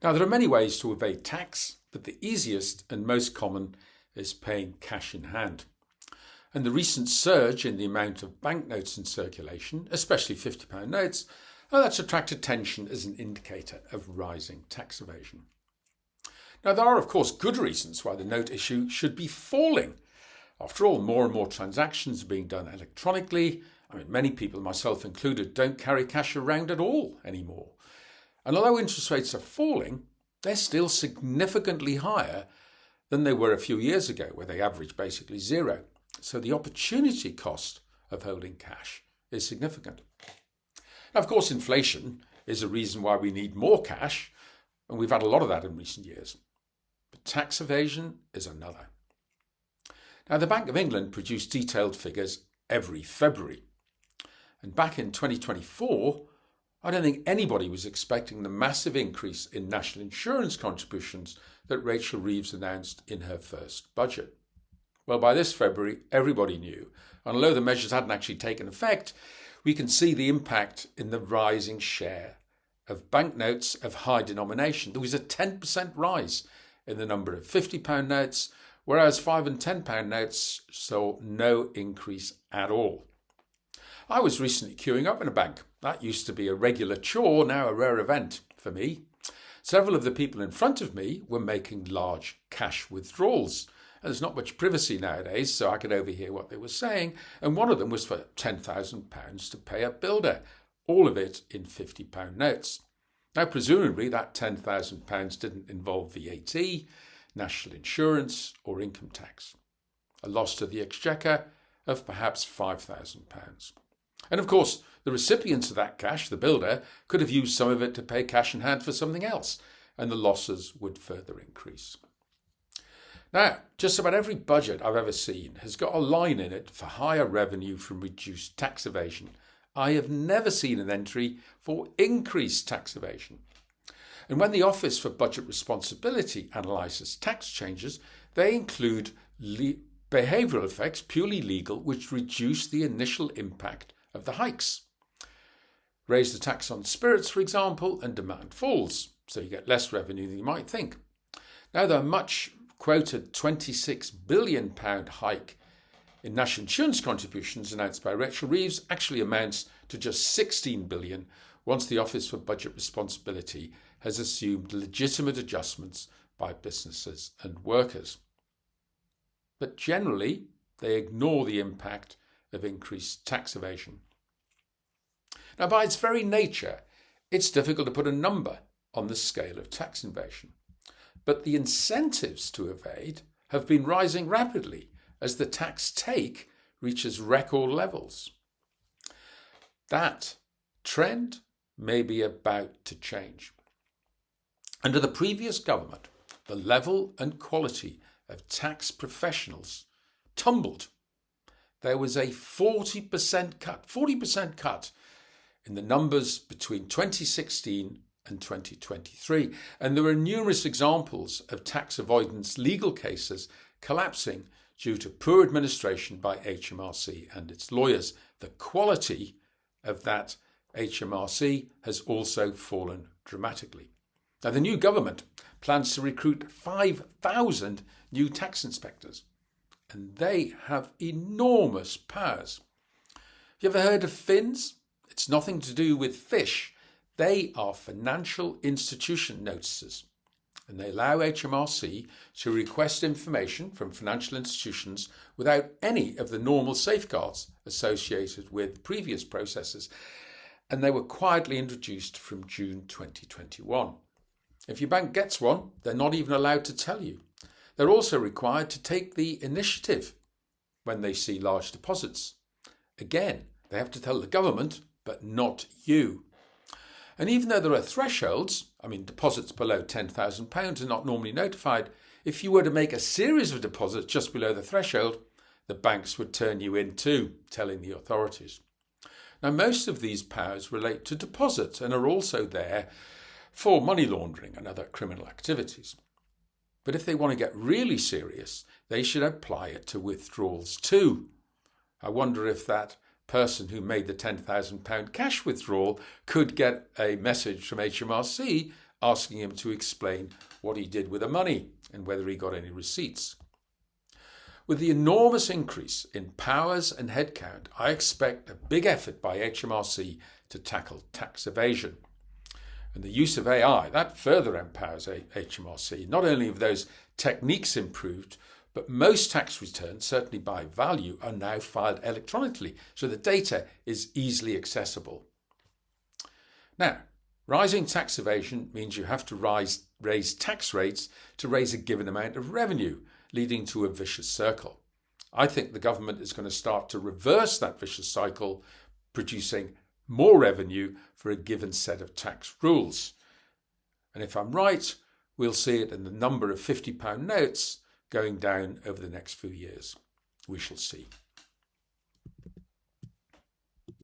Now, there are many ways to evade tax, but the easiest and most common is paying cash in hand. And the recent surge in the amount of banknotes in circulation, especially £50 notes, that's attracted attention as an indicator of rising tax evasion. Now, there are, of course, good reasons why the note issue should be falling. After all, more and more transactions are being done electronically. Many people, myself included, don't carry cash around at all anymore. And although interest rates are falling, they're still significantly higher than they were a few years ago, where they averaged basically zero. So the opportunity cost of holding cash is significant. Now, of course, inflation is a reason why we need more cash, and we've had a lot of that in recent years. But tax evasion is another. Now, the Bank of England produced detailed figures every February. And back in 2024, I don't think anybody was expecting the massive increase in national insurance contributions that Rachel Reeves announced in her first budget. Well, by this February, everybody knew. And although the measures hadn't actually taken effect, we can see the impact in the rising share of banknotes of high denomination. There was a 10% rise in the number of £50 notes, whereas £5 and £10 notes saw no increase at all. I was recently queuing up in a bank. That used to be a regular chore, now a rare event for me. Several of the people in front of me were making large cash withdrawals. There's not much privacy nowadays, so I could overhear what they were saying, and one of them was for £10,000 to pay a builder, all of it in £50 notes. Now, presumably that £10,000 didn't involve VAT, national insurance or income tax. A loss to the exchequer of perhaps £5,000. And of course, the recipients of that cash, the builder, could have used some of it to pay cash in hand for something else, and the losses would further increase. Now, just about every budget I've ever seen has got a line in it for higher revenue from reduced tax evasion. I have never seen an entry for increased tax evasion. And when the Office for Budget Responsibility analyses tax changes, they include behavioural effects, purely legal, which reduce the initial impact of the hikes. Raise the tax on spirits, for example, and demand falls, so you get less revenue than you might think. Now, the much quoted £26 billion hike in national insurance contributions announced by Rachel Reeves actually amounts to just £16 billion once the Office for Budget Responsibility has assumed legitimate adjustments by businesses and workers. But generally, they ignore the impact of increased tax evasion. Now, by its very nature, it's difficult to put a number on the scale of tax evasion. But the incentives to evade have been rising rapidly as the tax take reaches record levels. That trend may be about to change. Under the previous government, the level and quality of tax professionals tumbled. There was a 40% cut in the numbers between 2016 and 2023. And there were numerous examples of tax avoidance legal cases collapsing due to poor administration by HMRC and its lawyers. The quality of that HMRC has also fallen dramatically. Now, the new government plans to recruit 5,000 new tax inspectors, and they have enormous powers. Have you ever heard of FINS? It's nothing to do with fish. They are financial institution notices, and they allow HMRC to request information from financial institutions without any of the normal safeguards associated with previous processes, and they were quietly introduced from June 2021. If your bank gets one, they're not even allowed to tell you. They're also required to take the initiative when they see large deposits. Again, they have to tell the government, but not you. And even though there are thresholds, deposits below £10,000 are not normally notified, if you were to make a series of deposits just below the threshold, the banks would turn you in too, telling the authorities. Now, most of these powers relate to deposits and are also there for money laundering and other criminal activities. But if they want to get really serious, they should apply it to withdrawals too. I wonder if that person who made the £10,000 cash withdrawal could get a message from HMRC asking him to explain what he did with the money and whether he got any receipts. With the enormous increase in powers and headcount, I expect a big effort by HMRC to tackle tax evasion. And the use of AI, that further empowers HMRC. Not only have those techniques improved, but most tax returns, certainly by value, are now filed electronically, so the data is easily accessible. Now, rising tax evasion means you have to raise tax rates to raise a given amount of revenue, leading to a vicious circle. I think the government is going to start to reverse that vicious cycle, producing more revenue for a given set of tax rules. And if I'm right, we'll see it in the number of £50 notes going down over the next few years. We shall see.